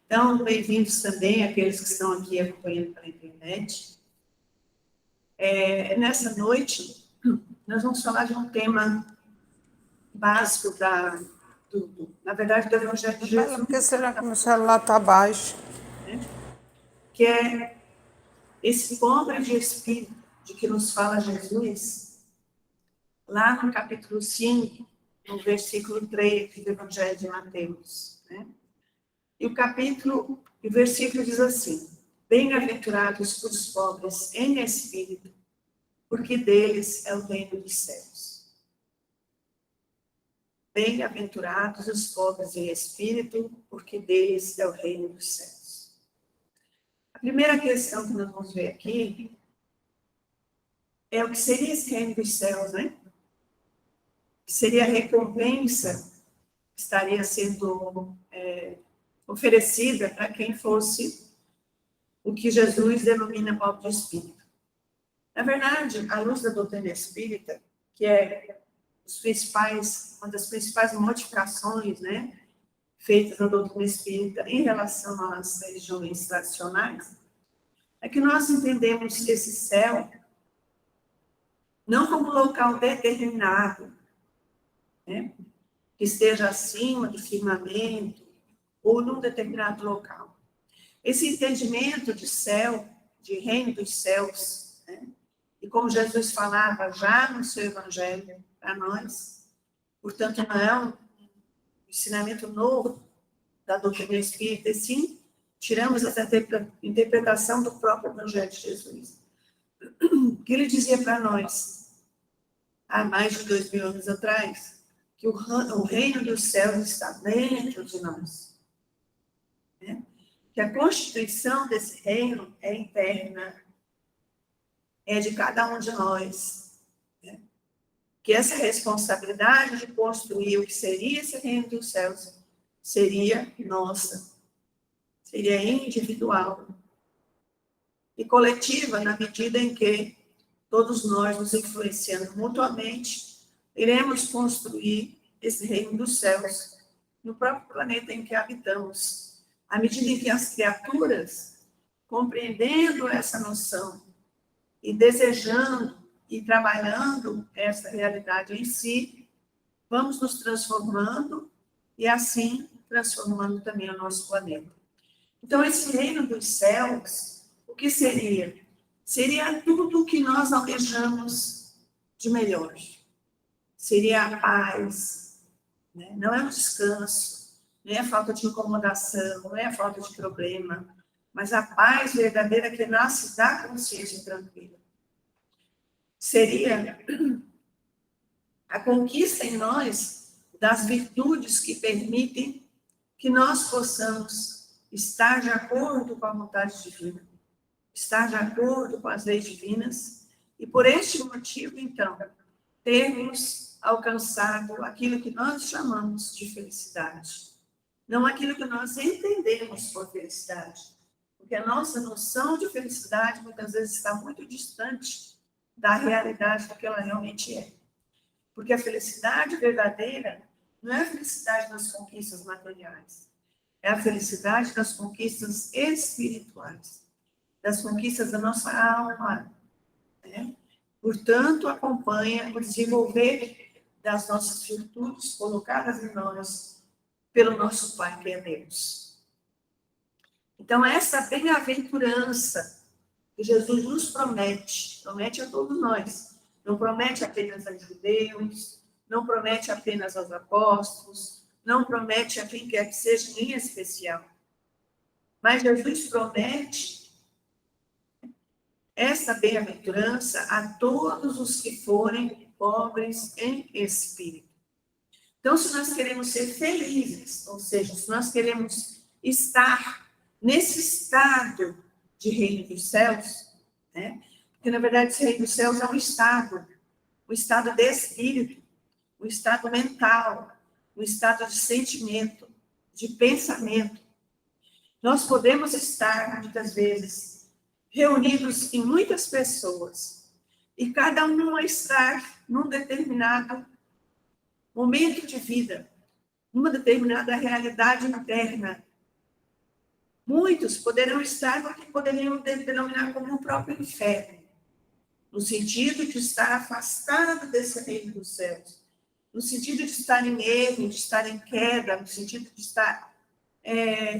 Então, bem-vindos também aqueles que estão aqui acompanhando pela internet. Nessa noite, nós vamos falar de um tema básico na verdade, do Evangelho de Jesus. Por que será que meu celular está baixo? Que é esse pobre de espírito de que nos fala Jesus, lá no capítulo 5, no versículo 3 do Evangelho de Mateus. E o versículo diz assim: bem-aventurados os pobres em espírito, porque deles é o reino dos céus. Bem-aventurados os pobres em espírito, porque deles é o reino dos céus. A primeira questão que nós vamos ver aqui é o que seria esse reino dos céus, né? Que seria a recompensa que estaria sendo oferecida para quem fosse o que Jesus denomina pobre de espírito. Na verdade, à luz da doutrina espírita, que é uma das principais modificações, né, feitas na doutrina espírita em relação às religiões tradicionais, é que nós entendemos esse céu não como local determinado, né, que esteja acima do firmamento ou num determinado local. Esse entendimento de céu, de reino dos céus, né, e como Jesus falava já no seu evangelho para nós, portanto, não é um ensinamento novo da doutrina espírita, e sim, tiramos essa interpretação do próprio evangelho de Jesus. O que ele dizia para nós, há mais de 2000 anos atrás, que o reino dos céus está dentro de nós. Né? Que a constituição desse reino é interna, é de cada um de nós. Né? Que essa responsabilidade de construir o que seria esse reino dos céus seria nossa, seria individual e coletiva na medida em que todos nós, nos influenciando mutuamente, iremos construir esse reino dos céus no próprio planeta em que habitamos, à medida em que as criaturas, compreendendo essa noção e desejando e trabalhando essa realidade em si, vamos nos transformando e assim transformando também o nosso planeta. Então, esse reino dos céus, o que seria? Seria tudo o que nós almejamos de melhor. Seria a paz, né? Não é um descanso, não é a falta de incomodação, não é a falta de problema, mas a paz verdadeira que nasce da consciência tranquila. Seria a conquista em nós das virtudes que permitem que nós possamos estar de acordo com a vontade divina, estar de acordo com as leis divinas, e por este motivo, então, termos alcançado aquilo que nós chamamos de felicidade. Não aquilo que nós entendemos por felicidade, porque a nossa noção de felicidade muitas vezes está muito distante da realidade do que ela realmente é. Porque a felicidade verdadeira não é a felicidade das conquistas materiais, é a felicidade das conquistas espirituais, das conquistas da nossa alma. Né? Portanto, acompanha o desenvolver das nossas virtudes colocadas em nós pelo nosso Pai, que é Deus. Então, essa bem-aventurança que Jesus nos promete a todos nós, não promete apenas aos judeus, não promete apenas aos apóstolos, não promete a quem quer que seja em especial. Mas Jesus promete essa bem-aventurança a todos os que forem pobres em espírito. Então, se nós queremos ser felizes, ou seja, se nós queremos estar nesse estado de reino dos céus, né? Porque, na verdade, esse reino dos céus é um estado de espírito, um estado mental, um estado de sentimento, de pensamento. Nós podemos estar, muitas vezes, reunidos em muitas pessoas, e cada um estar num determinado momento de vida, numa determinada realidade interna, Muitos poderão estar no que poderiam denominar como o próprio inferno, no sentido de estar afastado desse reino dos céus, no sentido de estar em erro, de estar em queda, no sentido de estar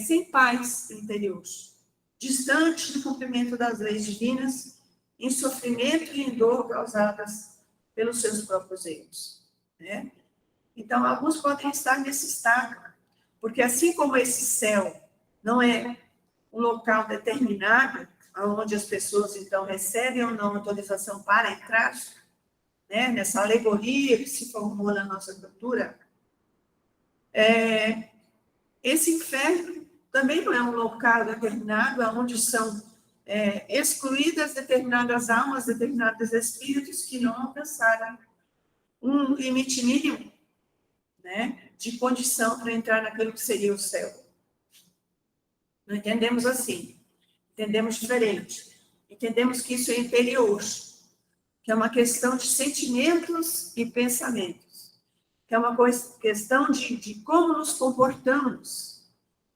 sem paz interior, distante do cumprimento das leis divinas, em sofrimento e em dor causadas pelos seus próprios erros, né? Então, alguns podem estar nesse estado, porque assim como esse céu não é um local determinado, onde as pessoas, então, recebem ou não autorização para entrar, né, nessa alegoria que se formou na nossa cultura, esse inferno também não é um local determinado, onde são excluídas determinadas almas, determinados espíritos que não alcançaram um limite mínimo, né, de condição para entrar naquilo que seria o céu. Não entendemos assim, entendemos diferente. Entendemos que isso é interior, que é uma questão de sentimentos e pensamentos, que é uma questão de como nos comportamos,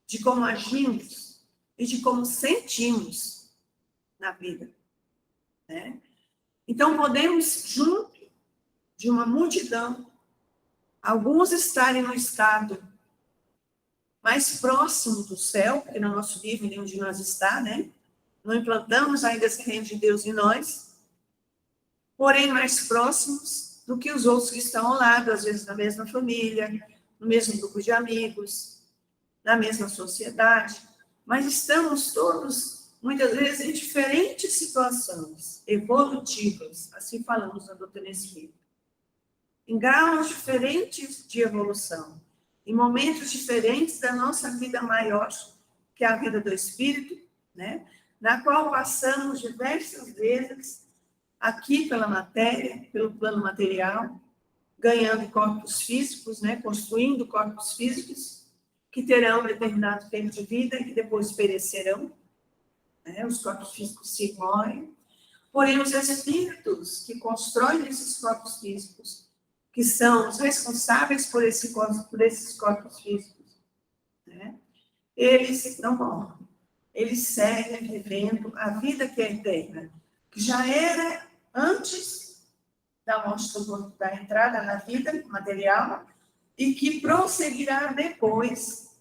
de como agimos e de como sentimos na vida, né? Então, podemos, junto de uma multidão, alguns estarem no estado mais próximo do céu, porque no nosso nível nenhum de nós está, né? Não implantamos ainda esse reino de Deus em nós, porém mais próximos do que os outros que estão ao lado, às vezes na mesma família, no mesmo grupo de amigos, na mesma sociedade, mas estamos todos, muitas vezes, em diferentes situações evolutivas, assim falamos na doutrina espírita, em graus diferentes de evolução, em momentos diferentes da nossa vida maior, que é a vida do espírito, né? Na qual passamos diversas vezes aqui pela matéria, pelo plano material, ganhando corpos físicos, né? Construindo corpos físicos que terão determinado tempo de vida e que depois perecerão, né? Os corpos físicos se morrem, porém os espíritos que constroem esses corpos físicos, que são os responsáveis por esses corpos físicos, né? Eles não morrem, eles seguem vivendo a vida que é eterna, que já era antes da morte do corpo, da entrada na vida material, e que prosseguirá depois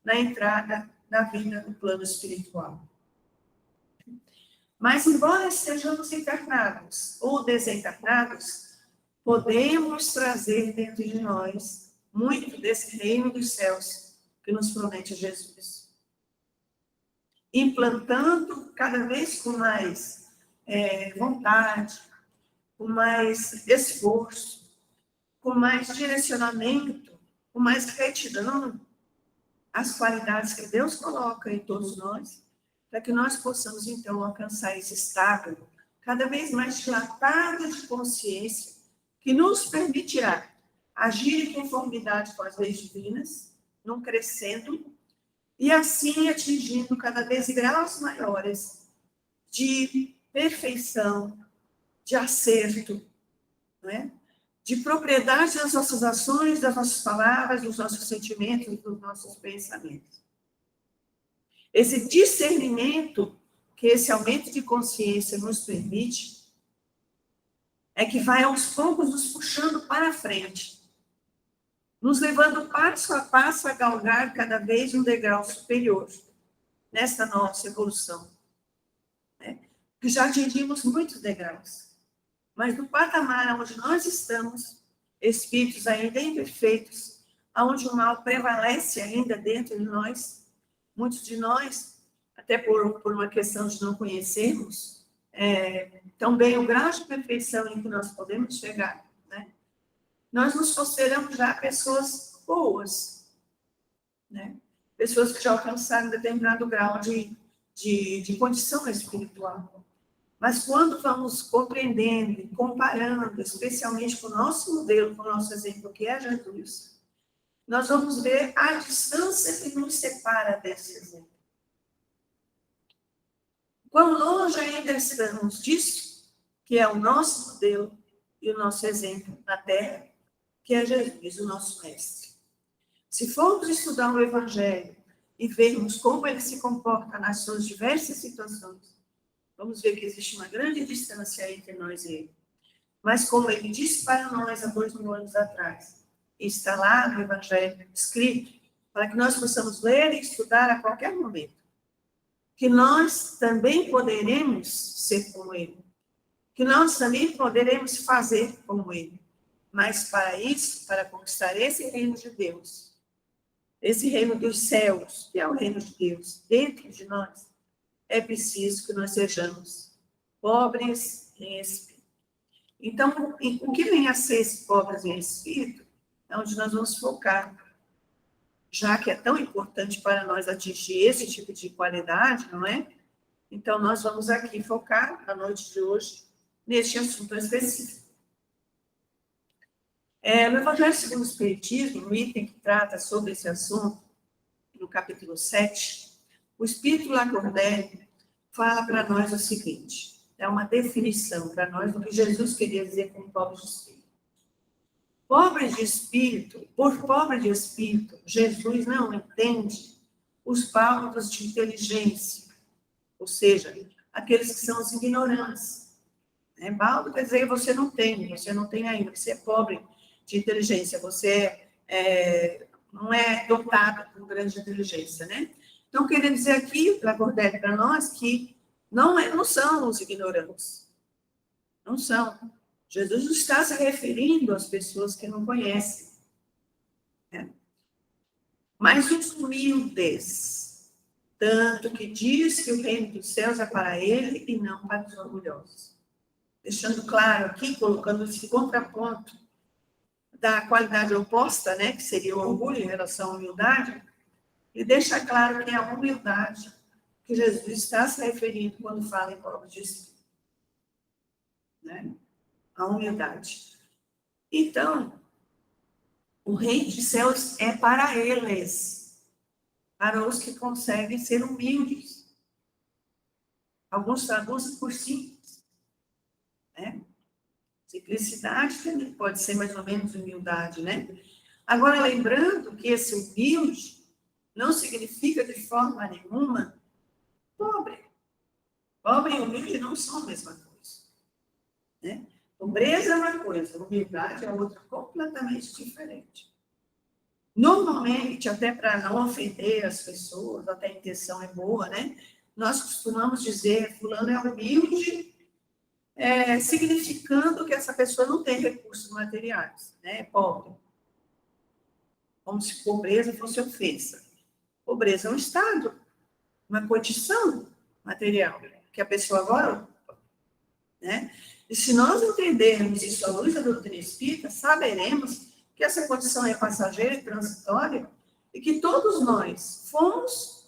na entrada na vida no plano espiritual. Mas, embora estejamos encarnados ou desencarnados, podemos trazer dentro de nós muito desse reino dos céus que nos promete Jesus. Implantando cada vez com mais vontade, com mais esforço, com mais direcionamento, com mais retidão, as qualidades que Deus coloca em todos nós, para que nós possamos, então, alcançar esse estado cada vez mais dilatado de consciência, que nos permitirá agir em conformidade com as leis divinas, não crescendo, e assim atingindo cada vez graus maiores de perfeição, de acerto, não é? De propriedade das nossas ações, das nossas palavras, dos nossos sentimentos, dos nossos pensamentos. Esse discernimento que esse aumento de consciência nos permite é que vai aos poucos nos puxando para frente, nos levando passo a passo a galgar cada vez um degrau superior nessa nossa evolução, né? Que já atingimos muitos degraus, mas no patamar onde nós estamos, espíritos ainda imperfeitos, onde o mal prevalece ainda dentro de nós, muitos de nós, até por uma questão de não conhecermos também o grau de perfeição em que nós podemos chegar, né? Nós nos consideramos já pessoas boas, né? Pessoas que já alcançaram determinado grau de condição espiritual. Mas quando vamos compreendendo e comparando, especialmente com o nosso modelo, com o nosso exemplo, que é Jesus, nós vamos ver a distância que nos separa desse exemplo. Quão longe ainda estamos disso, que é o nosso modelo e o nosso exemplo na Terra, que é Jesus, o nosso Mestre. Se formos estudar o Evangelho e vermos como ele se comporta nas suas diversas situações, vamos ver que existe uma grande distância entre nós e ele. Mas como ele disse para nós há 2000 anos atrás, está lá no Evangelho escrito, para que nós possamos ler e estudar a qualquer momento, que nós também poderemos ser como ele, que nós também poderemos fazer como ele. Mas para isso, para conquistar esse reino de Deus, esse reino dos céus, que é o reino de Deus, dentro de nós, é preciso que nós sejamos pobres em espírito. Então, o que vem a ser esse pobres em espírito é onde nós vamos focar, já que é tão importante para nós atingir esse tipo de qualidade, não é? Então, nós vamos aqui focar, na noite de hoje, neste assunto específico. No Evangelho segundo o Espiritismo, no item que trata sobre esse assunto, no capítulo 7, o Espírito Lacordaire fala para nós o seguinte, é uma definição para nós do que Jesus queria dizer com pobres de espírito. Pobres de espírito, por pobre de espírito, Jesus não entende os báldados de inteligência, ou seja, aqueles que são os ignorantes. Baldo quer dizer que você não tem ainda, você é pobre de inteligência, você não é dotado com grande inteligência, né? Então, querendo dizer aqui, Lacordaire, para nós, que não são os ignorantes. Não são. Jesus não está se referindo às pessoas que não conhecem. Né? Mas os humildes, tanto que diz que o reino dos céus é para ele e não para os orgulhosos. Deixando claro aqui, colocando esse contraponto da qualidade oposta, né, que seria o orgulho em relação à humildade, e deixa claro que é a humildade que Jesus está se referindo quando fala em pobre de espírito. Né? A humildade. Então, o reino dos céus é para eles, para os que conseguem ser humildes. Alguns traduzem por simples. Né? Simplicidade também pode ser mais ou menos humildade, né? Agora, lembrando que esse humilde não significa de forma nenhuma pobre. Pobre e humilde não são a mesma coisa. Né? Pobreza é uma coisa, humildade é outra completamente diferente. Normalmente, até para não ofender as pessoas, até a intenção é boa, né? Nós costumamos dizer, fulano é humilde, significando que essa pessoa não tem recursos materiais, né? É pobre. Como se pobreza fosse ofensa. Pobreza é um estado, uma condição material, que a pessoa agora ocupa. Né? E se nós entendermos isso à luz da doutrina espírita, saberemos que essa condição é passageira e transitória e que todos nós fomos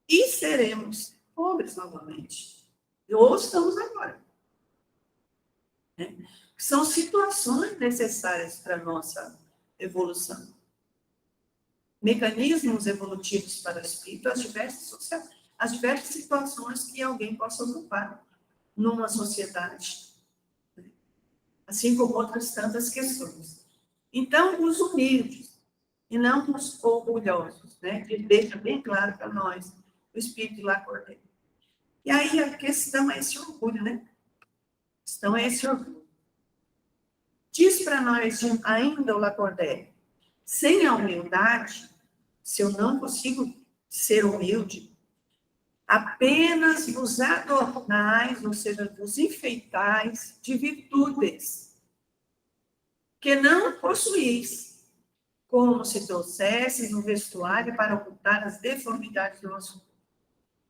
e seremos pobres novamente. Ou estamos agora. Né? São situações necessárias para a nossa evolução. Mecanismos evolutivos para o espírito, as diversas situações que alguém possa ocupar numa sociedade. Assim como outras tantas questões. Então, os humildes, e não os orgulhosos, né? Que deixa bem claro para nós o espírito Lacordaire. E aí a questão é esse orgulho, né? A questão é esse orgulho. Diz para nós ainda o Lacordaire, sem a humildade, se eu não consigo ser humilde, apenas vos adornais, ou seja, vos enfeitais de virtudes que não possuís, como se trouxesses um vestuário para ocultar as deformidades do nosso corpo.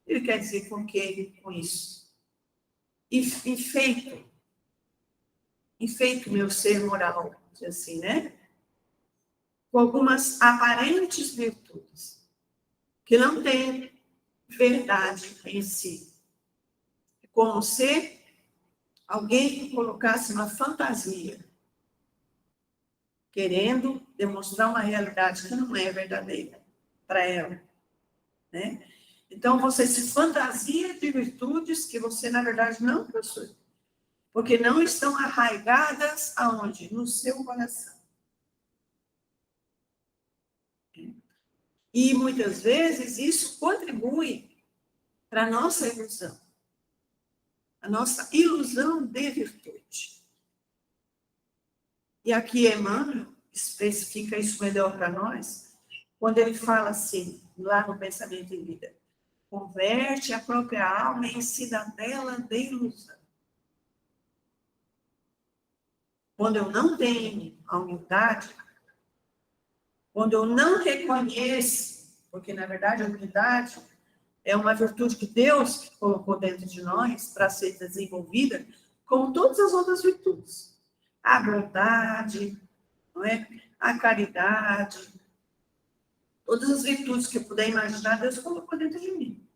Ele quer dizer com isso? Enfeito meu ser moral, assim, né? Com algumas aparentes virtudes, que não têm verdade em si. Como se alguém colocasse uma fantasia, querendo demonstrar uma realidade que não é verdadeira para ela. Né? Então, você se fantasia de virtudes que você, na verdade, não possui. Porque não estão arraigadas aonde? No seu coração. E muitas vezes isso contribui para a nossa ilusão. A nossa ilusão de virtude. E aqui Emmanuel especifica isso melhor para nós, quando ele fala assim, lá no Pensamento em Vida, converte a própria alma em cidadela de ilusão. Quando eu não tenho a humildade, quando eu não reconheço, porque na verdade a humildade é uma virtude que Deus colocou dentro de nós para ser desenvolvida, como todas as outras virtudes. A bondade, não é? A caridade, todas as virtudes que eu puder imaginar, Deus colocou dentro de mim,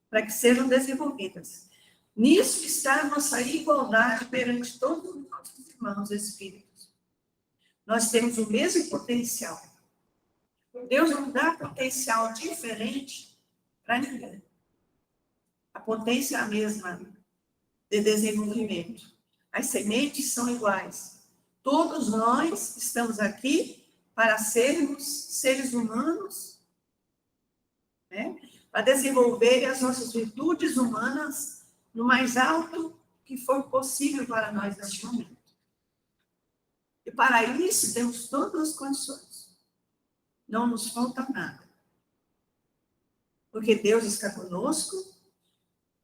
para que sejam desenvolvidas. Nisso está a nossa igualdade perante todos os nossos irmãos espíritos. Nós temos o mesmo potencial. Deus não dá potencial diferente para ninguém. A potência é a mesma de desenvolvimento. As sementes são iguais. Todos nós estamos aqui para sermos seres humanos, né? Para desenvolver as nossas virtudes humanas no mais alto que for possível para nós neste momento. E para isso temos todas as condições. Não nos falta nada. Porque Deus está conosco,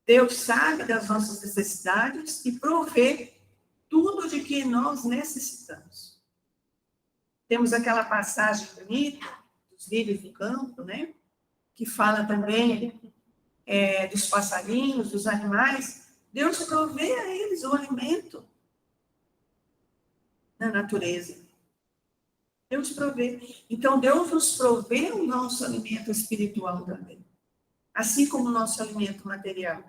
Deus sabe das nossas necessidades e provê tudo de que nós necessitamos. Temos aquela passagem bonita dos lírios do campo, né? Que fala também dos passarinhos, dos animais. Deus provê a eles o alimento na natureza. Deus provê. Então, Deus nos provê o nosso alimento espiritual também, assim como o nosso alimento material.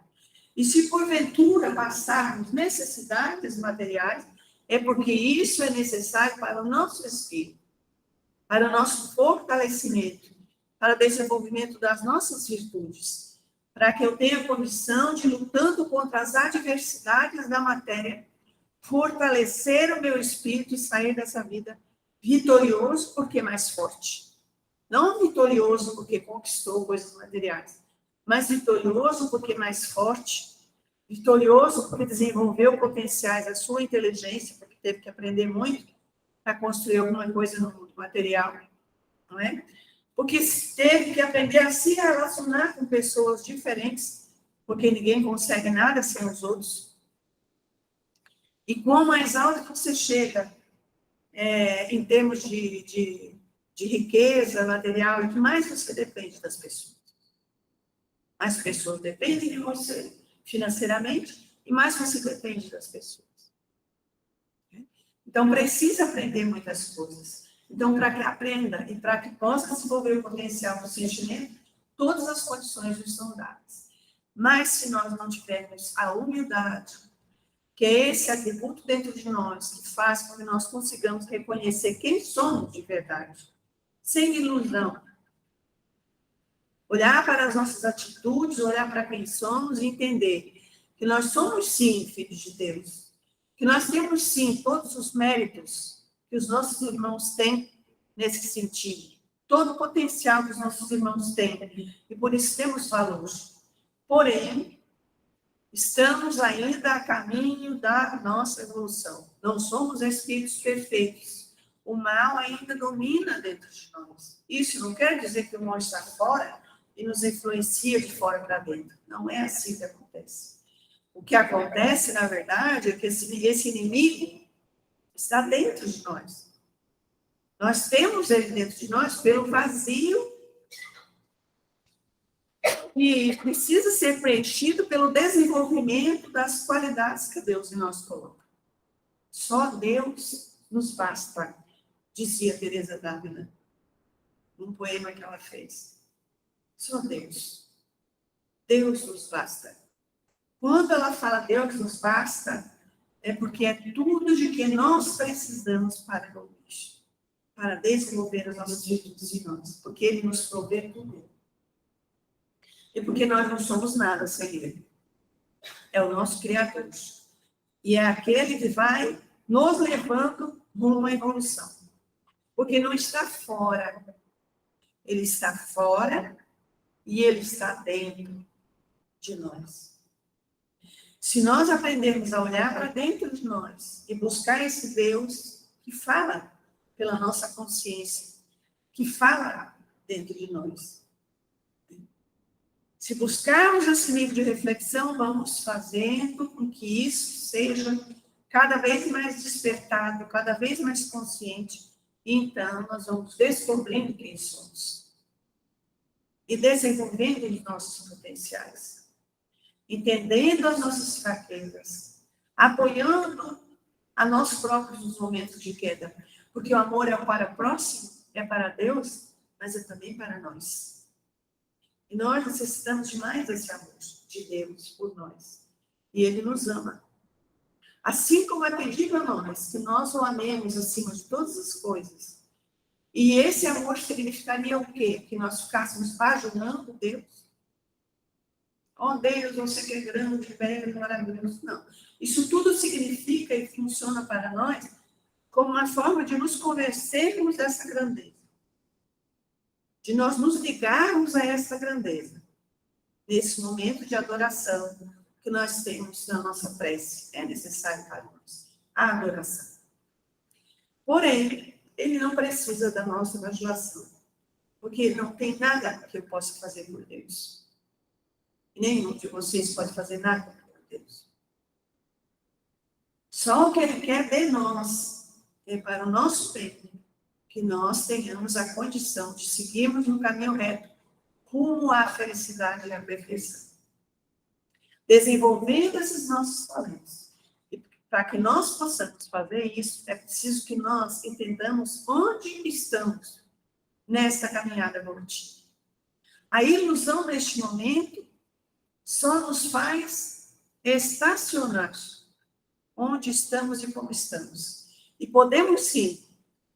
E se porventura passarmos necessidades materiais, é porque isso é necessário para o nosso espírito, para o nosso fortalecimento, para o desenvolvimento das nossas virtudes, para que eu tenha condição de, lutando contra as adversidades da matéria, fortalecer o meu espírito e sair dessa vida vitorioso porque mais forte. Não vitorioso porque conquistou coisas materiais, mas vitorioso porque mais forte, vitorioso porque desenvolveu potenciais da sua inteligência, porque teve que aprender muito para construir alguma coisa no mundo material, não é? Porque teve que aprender a se relacionar com pessoas diferentes, porque ninguém consegue nada sem os outros. E quanto mais alto você chega, em termos de riqueza material, mais você depende das pessoas. Mais pessoas dependem de você financeiramente e mais você depende das pessoas. Então, precisa aprender muitas coisas. Então, para que aprenda e para que possa desenvolver o potencial do sentimento, todas as condições nos são dadas. Mas, se nós não tivermos a humildade, que é esse atributo dentro de nós, que faz com que nós consigamos reconhecer quem somos de verdade, sem ilusão, olhar para as nossas atitudes, olhar para quem somos e entender que nós somos, sim, filhos de Deus, que nós temos, sim, todos os méritos que os nossos irmãos têm nesse sentido, todo o potencial que os nossos irmãos têm, e por isso temos valor. Porém, estamos ainda a caminho da nossa evolução. Não somos espíritos perfeitos. O mal ainda domina dentro de nós. Isso não quer dizer que o mal está fora e nos influencia de fora para dentro. Não é assim que acontece. O que acontece, na verdade, é que esse inimigo está dentro de nós. Nós temos ele dentro de nós pelo vazio e precisa ser preenchido pelo desenvolvimento das qualidades que Deus em nós coloca. Só Deus nos basta, dizia Teresa d'Ávila, num poema que ela fez. Só Deus. Deus nos basta. Quando ela fala Deus nos basta, é porque é tudo de que nós precisamos para evoluir, para desenvolver as nossas virtudes em nós, porque Ele nos provê tudo. E porque nós não somos nada sem Ele. É o nosso Criador. E é aquele que vai nos levando rumo à evolução. Porque não está fora Ele está fora e ele está dentro de nós. Se nós aprendermos a olhar para dentro de nós e buscar esse Deus que fala pela nossa consciência, que fala dentro de nós. Se buscarmos esse nível de reflexão, vamos fazendo com que isso seja cada vez mais despertado, cada vez mais consciente. E então, nós vamos descobrindo quem somos. E desenvolvendo os nossos potenciais. Entendendo as nossas fraquezas. Apoiando a nós próprios nos momentos de queda. Porque o amor é para o próximo, é para Deus, mas é também para nós. E nós necessitamos demais desse amor de Deus por nós. E Ele nos ama. Assim como é pedido a nós, que nós o amemos acima de todas as coisas. E esse amor significaria o quê? Que nós ficássemos bajulando Deus? Oh, Deus, você que é grande, belo, maravilhoso. Não. Isso tudo significa e funciona para nós como uma forma de nos convencermos dessa grandeza. De nós nos ligarmos a essa grandeza. Nesse momento de adoração que nós temos na nossa prece. É necessário para nós. A adoração. Porém, ele não precisa da nossa bajulação. Porque não tem nada que eu possa fazer por Deus. Nenhum de vocês pode fazer nada por Deus. Só o que Ele quer de nós é para o nosso bem, que nós tenhamos a condição de seguirmos no caminho reto, rumo à felicidade e à perfeição. Desenvolvendo esses nossos talentos. E para que nós possamos fazer isso, é preciso que nós entendamos onde estamos nessa caminhada evolutiva. A ilusão neste momento só nos faz estacionar onde estamos e como estamos. E podemos sim,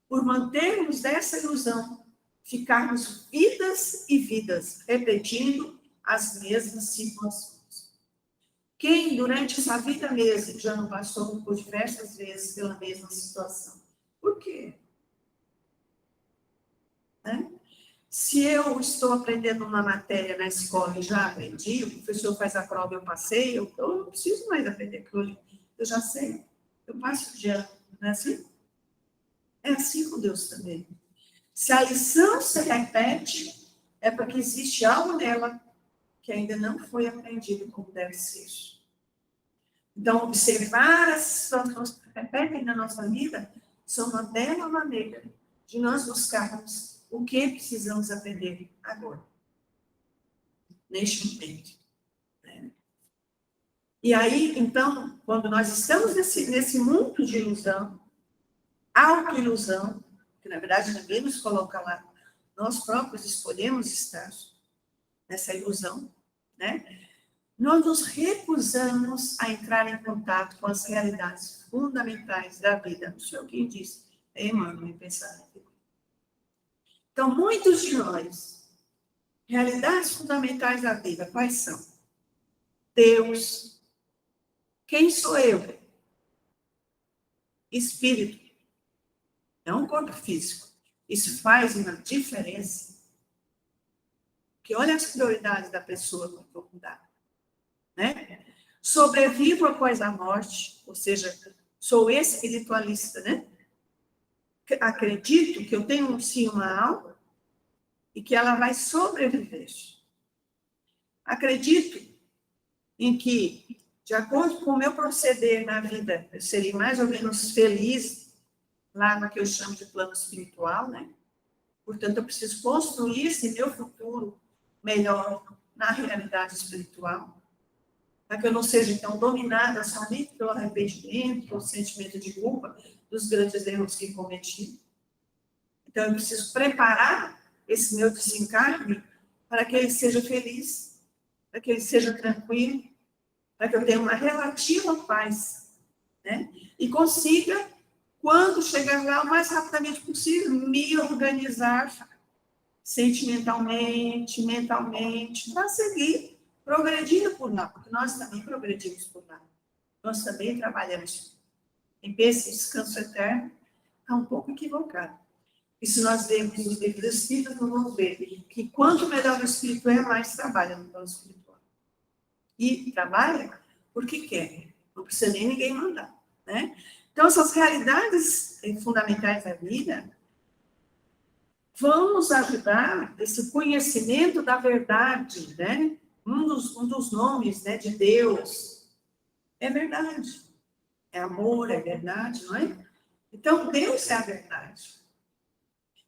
por mantermos essa ilusão, ficarmos vidas e vidas, repetindo as mesmas situações. Quem, durante essa vida mesmo, já não passou por diversas vezes pela mesma situação? Por quê? Né? Se eu estou aprendendo uma matéria na escola e já aprendi, o professor faz a prova, eu passei, eu não preciso mais aprender aquilo, eu já sei, eu passo de ano, não é assim? É assim com Deus também. Se a lição se repete, é porque existe algo nela que ainda não foi aprendido como deve ser. Então, observar as situações que se repetem na nossa vida são uma bela maneira de nós buscarmos o que precisamos aprender agora, neste momento. E aí, então, quando nós estamos nesse mundo de ilusão, auto-ilusão, que na verdade ninguém nos coloca lá, nós próprios escolhemos estar nessa ilusão, né? Nós nos recusamos a entrar em contato com as realidades fundamentais da vida. Não sei quem disse, é Emmanuel, pensar. Então, muitos de nós, realidades fundamentais da vida, quais são? Deus. Quem sou eu? Espírito. Não corpo físico. Isso faz uma diferença. Porque olha as prioridades da pessoa com profundidade. Né? Sobrevivo após a morte, ou seja, sou espiritualista, né? Acredito que eu tenho sim uma alma e que ela vai sobreviver. Acredito em que, de acordo com o meu proceder na vida, eu serei mais ou menos feliz lá no que eu chamo de plano espiritual, né? Portanto, eu preciso construir esse meu futuro melhor na realidade espiritual, para que eu não seja, então, dominada somente pelo arrependimento, pelo sentimento de culpa dos grandes erros que cometi. Então, eu preciso preparar esse meu desencarne para que ele seja feliz, para que ele seja tranquilo, para que eu tenha uma relativa paz, né? E consiga, quando chegar lá, o mais rapidamente possível, me organizar sentimentalmente, mentalmente, para seguir progredindo por lá, porque nós também progredimos por lá. Nós também trabalhamos. Quem pensa em descanso eterno está um pouco equivocado. Isso nós vemos nos livros espíritas, nós vamos ver que quanto melhor o espírito é, mais trabalha no plano espiritual. E trabalha porque quer, não precisa nem ninguém mandar, né? Então, essas realidades fundamentais da vida vão nos ajudar, esse conhecimento da verdade, né? Um dos nomes, né, de Deus é verdade. É amor, é verdade, não é? Então, Deus é a verdade.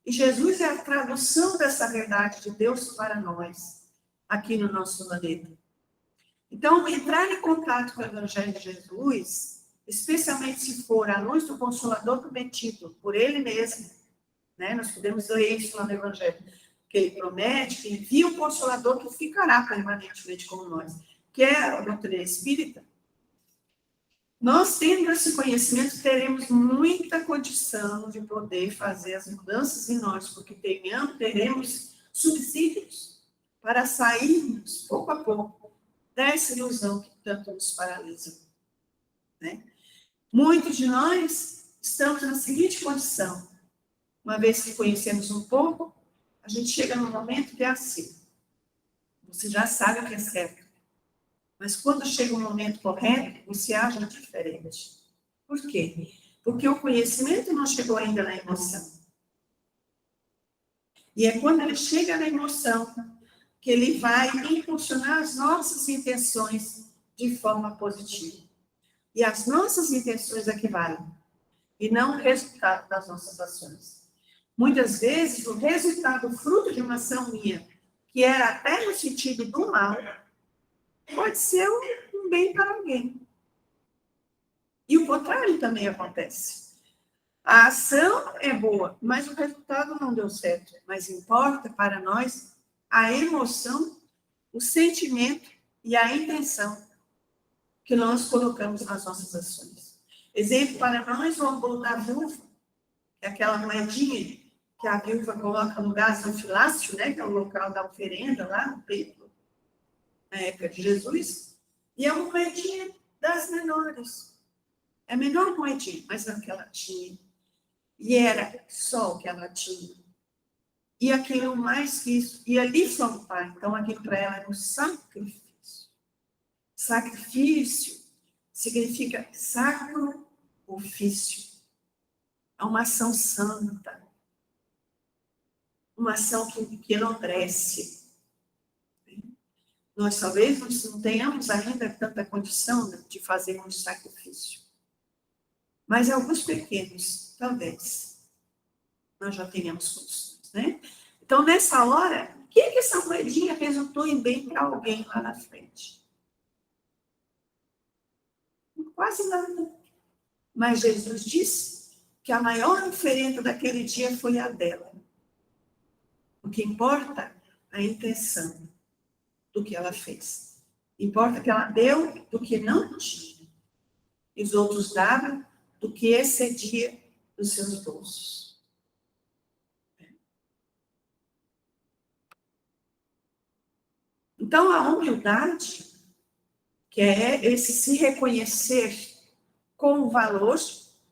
E Jesus é a tradução dessa verdade de Deus para nós, aqui no nosso planeta. Então, entrar em contato com o Evangelho de Jesus, especialmente se for a luz do Consolador prometido por Ele mesmo, né? Nós podemos ler isso lá no Evangelho, que Ele promete que envia um Consolador que ficará permanentemente com nós, que é a doutrina espírita. Nós, tendo esse conhecimento, teremos muita condição de poder fazer as mudanças em nós, porque teremos subsídios para sairmos, pouco a pouco, dessa ilusão que tanto nos paralisa, né? Muitos de nós estamos na seguinte condição: uma vez que conhecemos um pouco, a gente chega num momento que é assim. Você já sabe o que é certo, mas quando chega o momento correto, você age diferente. Por quê? Porque o conhecimento não chegou ainda na emoção. E é quando ele chega na emoção que ele vai impulsionar as nossas intenções de forma positiva. E as nossas intenções é que valem, e não o resultado das nossas ações. Muitas vezes, o resultado, fruto de uma ação minha, que era até no sentido do mal, pode ser um bem para alguém. E o contrário também acontece. A ação é boa, mas o resultado não deu certo. Mas importa para nós a emoção, o sentimento e a intenção que nós colocamos nas nossas ações. Exemplo para nós, o âmbolo da viúva, que é aquela moedinha que a viúva coloca no gasofilácio, né, que é o local da oferenda lá no templo, na época de Jesus, e é uma moedinha das menores. É a menor moedinha, mas não que ela tinha. E era só o que ela tinha. E aquilo mais que isso, e ali faltar. Então, aquilo para ela era um sacrifício. Sacrifício significa sacro ofício. É uma ação santa. Uma ação que enobrece. Nós talvez não tenhamos ainda tanta condição de fazer um sacrifício. Mas alguns pequenos, talvez, nós já tenhamos condições, né? Então, nessa hora, o que essa moedinha resultou em bem para alguém lá na frente? Quase nada. Mas Jesus disse que a maior oferenda daquele dia foi a dela. O que importa é a intenção do que ela fez. Importa que ela deu do que não tinha. E os outros davam do que excedia dos seus bolsos. Então, a humildade, que é esse se reconhecer com o valor,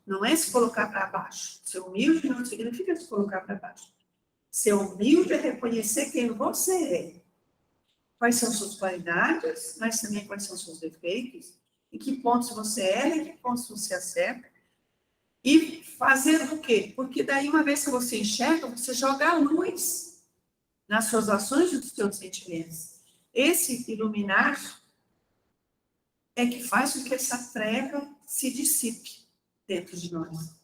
não é se colocar para baixo. Ser humilde não significa se colocar para baixo. Ser humilde é reconhecer quem você é. Quais são suas qualidades, mas também quais são seus defeitos, em que pontos você erra, em que pontos você acerta. E fazer o quê? Porque daí, uma vez que você enxerga, você joga a luz nas suas ações e nos seus sentimentos. Esse iluminar é que faz com que essa treva se dissipe dentro de nós.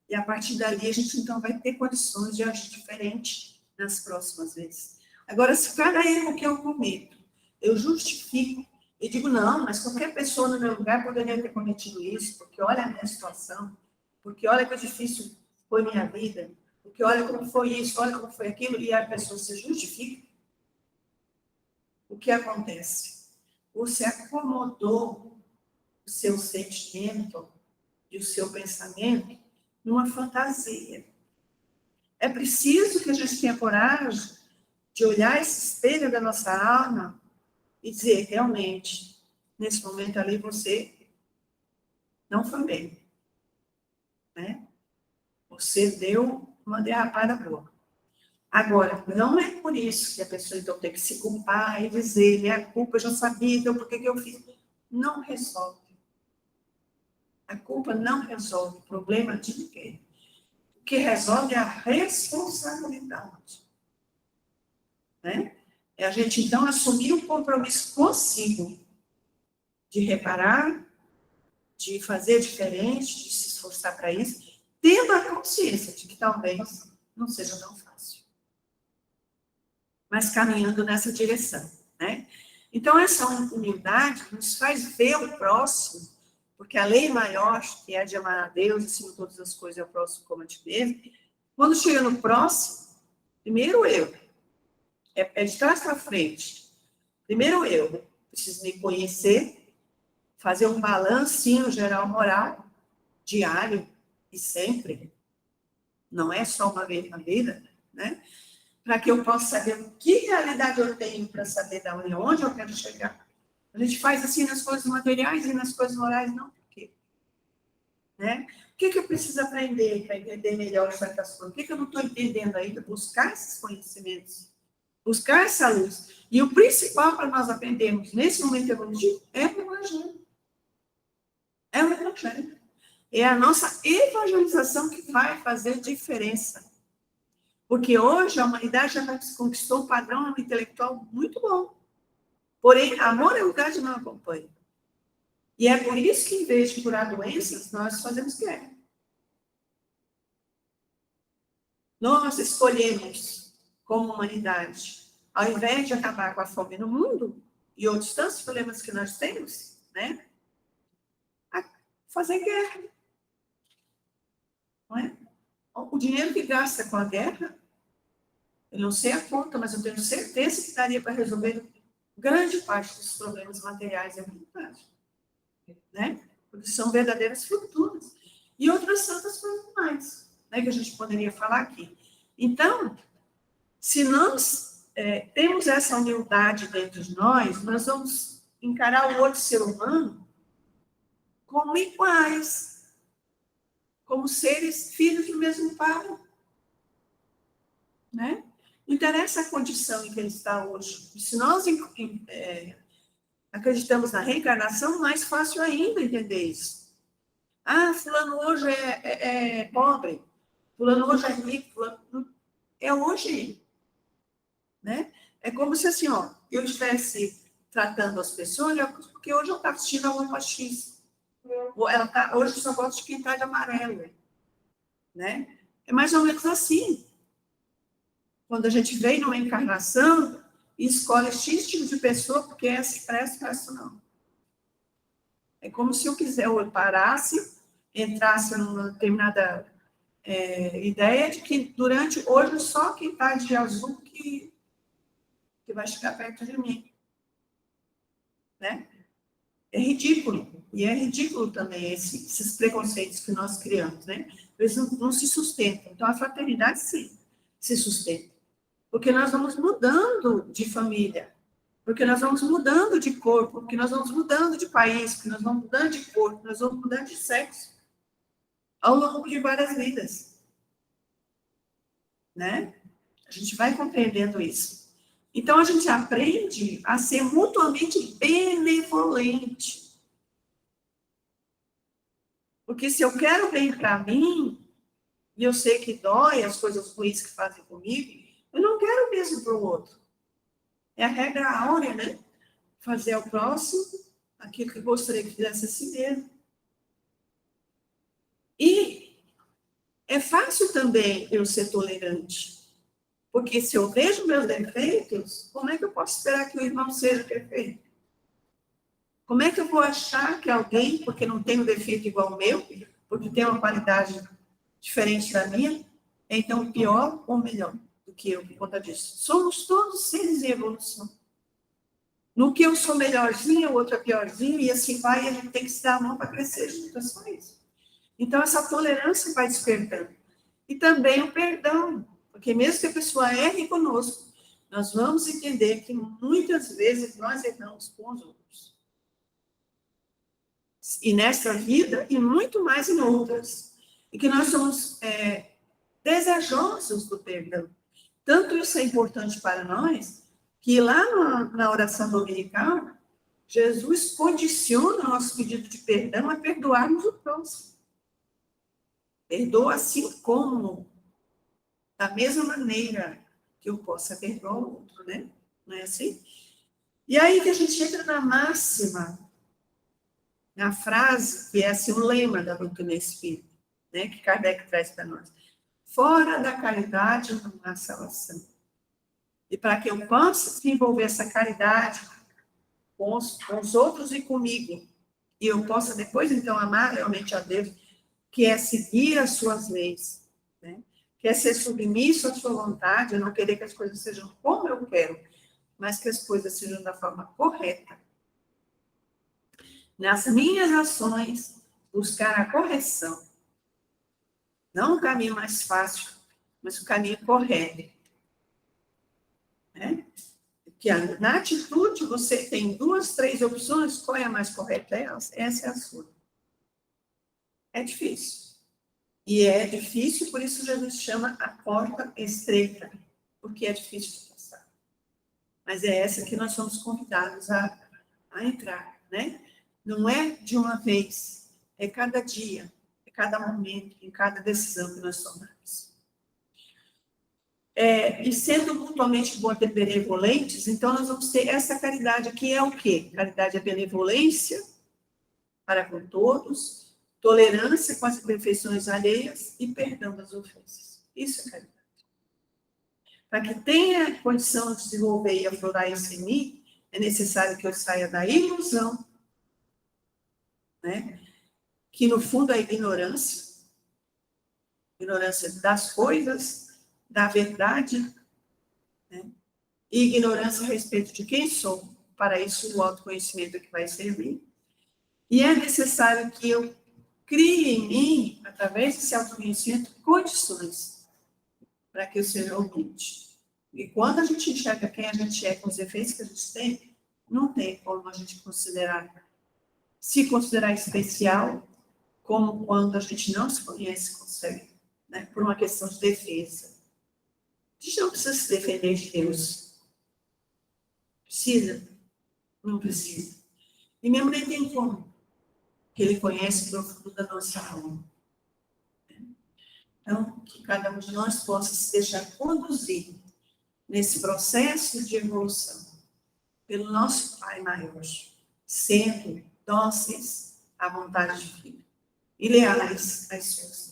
E a partir dali, a gente então vai ter condições de agir diferente nas próximas vezes. Agora, se cada erro que eu cometo, eu justifico e digo, não, mas qualquer pessoa no meu lugar poderia ter cometido isso, porque olha a minha situação, porque olha que difícil foi minha vida, porque olha como foi isso, olha como foi aquilo, e a pessoa se justifica, o que acontece? Você acomodou o seu sentimento e o seu pensamento numa fantasia. É preciso que a gente tenha coragem de olhar esse espelho da nossa alma e dizer, realmente, nesse momento ali você não foi bem, né? Você deu uma derrapada boa. Agora, não é por isso que a pessoa então tem que se culpar e dizer, a culpa eu já sabia, então por que eu fiz? Não resolve. A culpa não resolve o problema de ninguém. O que resolve é a responsabilidade. Né? É a gente, então, assumir um compromisso consigo de reparar, de fazer diferente, de se esforçar para isso, tendo a consciência de que talvez não seja tão fácil. Mas caminhando nessa direção. Né? Então, essa humildade nos faz ver o próximo, porque a lei maior, que é de amar a Deus, acima de todas as coisas, é o próximo como a ti mesmo. Quando chega no próximo, primeiro eu. É de trás para frente. Primeiro eu preciso me conhecer, fazer um balancinho geral moral, diário e sempre. Não é só uma vez na vida, né? Para que eu possa saber que realidade eu tenho para saber onde eu quero chegar. A gente faz assim nas coisas materiais e nas coisas morais, não. Por quê? Né? O que eu preciso aprender para entender melhor certas coisas? O que eu não estou entendendo ainda? Buscar esses conhecimentos. Buscar essa luz. E o principal para nós aprendermos nesse momento evolutivo é o Evangelho. É o Evangelho. É a nossa evangelização que vai fazer diferença. Porque hoje a humanidade já conquistou um padrão intelectual muito bom. Porém, a moralidade não acompanha. E é por isso que, em vez de curar doenças, nós fazemos guerra. Nós escolhemos, como humanidade, ao invés de acabar com a fome no mundo e outros tantos problemas que nós temos, né? Fazer guerra. Não é? O dinheiro que gasta com a guerra, eu não sei a conta, mas eu tenho certeza que daria para resolver grande parte dos problemas materiais e ambientais. Né? Porque são verdadeiras fortunas. E outras tantas coisas mais, né, que a gente poderia falar aqui. Então, se nós temos essa humildade dentro de nós vamos encarar o outro ser humano como iguais, como seres filhos do mesmo pai. Né? Não interessa a condição em que ele está hoje. Se nós acreditamos na reencarnação, mais fácil ainda entender isso. Ah, fulano hoje é pobre, fulano hoje é rico, fulano é hoje. Né? É como se assim, ó, eu estivesse tratando as pessoas, porque hoje eu estou assistindo a roupa X. Hoje eu só gosto de quem está de amarelo. Né? É mais ou menos assim. Quando a gente vem numa encarnação e escolhe X tipo de pessoa, porque essa presta, essa não. É como se eu parasse, entrasse numa determinada ideia de que durante hoje só quem está de azul que vai chegar perto de mim. Né? É ridículo. E é ridículo também esses preconceitos que nós criamos. Né? Eles não se sustentam. Então, a fraternidade, sim, se sustenta. Porque nós vamos mudando de família, porque nós vamos mudando de corpo, porque nós vamos mudando de país, porque nós vamos mudando de corpo, nós vamos mudando de sexo ao longo de várias vidas. Né? A gente vai compreendendo isso. Então, a gente aprende a ser mutuamente benevolente. Porque se eu quero bem para mim, e eu sei que dói as coisas ruins que fazem comigo, eu não quero o mesmo para o outro. É a regra áurea, né? Fazer ao próximo aquilo que gostaria que fizesse a si mesmo. E é fácil também eu ser tolerante. Porque se eu vejo meus defeitos, como é que eu posso esperar que o irmão seja perfeito? Como é que eu vou achar que alguém, porque não tem um defeito igual ao meu, porque tem uma qualidade diferente da minha, é então pior ou melhor do que eu por conta disso? Somos todos seres em evolução. No que eu sou melhorzinho, o outro é piorzinho, e assim vai, e a gente tem que se dar a mão para crescer junto, é só isso. Então, essa tolerância vai despertando. E também o perdão, porque mesmo que a pessoa erre conosco, nós vamos entender que muitas vezes nós erramos com os outros. E nesta vida, e muito mais em outras. E que nós somos desejosos do perdão. Tanto isso é importante para nós, que lá na oração dominical, Jesus condiciona o nosso pedido de perdão a perdoarmos o próximo. Perdoa assim como, da mesma maneira que eu possa perdoar o outro, né? Não é assim? E aí que a gente entra na máxima, na frase, que é assim, o lema da doutrina espírita, né? Que Kardec traz para nós. Fora da caridade não há salvação. E para que eu possa desenvolver essa caridade com os outros e comigo, e eu possa depois, então, amar realmente a Deus, que é seguir as suas leis, né? Que é ser submisso à sua vontade, não querer que as coisas sejam como eu quero, mas que as coisas sejam da forma correta. Nas minhas ações, buscar a correção. Não o caminho mais fácil, mas o caminho correto. Né? Que na atitude você tem 2, 3 opções, qual é a mais correta? Essa é a sua. É difícil. E é difícil, por isso Jesus chama a porta estreita, porque é difícil de passar. Mas é essa que nós somos convidados a entrar, né? Não é de uma vez, é cada dia, é cada momento, em cada decisão que nós tomamos. E sendo mutuamente benevolentes, então nós vamos ter essa caridade, que é o quê? Caridade é benevolência para com todos, tolerância com as imperfeições alheias e perdão das ofensas. Isso é caridade. Para que tenha condição de desenvolver e aflorar isso em mim, é necessário que eu saia da ilusão, né? Que no fundo é ignorância das coisas, da verdade, né? E ignorância a respeito de quem sou. Para isso, o autoconhecimento é que vai servir. E é necessário que eu crie em mim, através desse autoconhecimento, condições para que eu seja humilde. E quando a gente enxerga quem a gente é com os efeitos que a gente tem, não tem como a gente se considerar especial, como quando a gente não se conhece, consegue, né? Por uma questão de defesa. A gente não precisa se defender de Deus. Precisa? Não precisa. E mesmo nem tem como, que Ele conhece o profundo da nossa alma. Então, que cada um de nós possa se deixar conduzir nesse processo de evolução pelo nosso Pai maior, sendo dóceis à vontade divina e leais às suas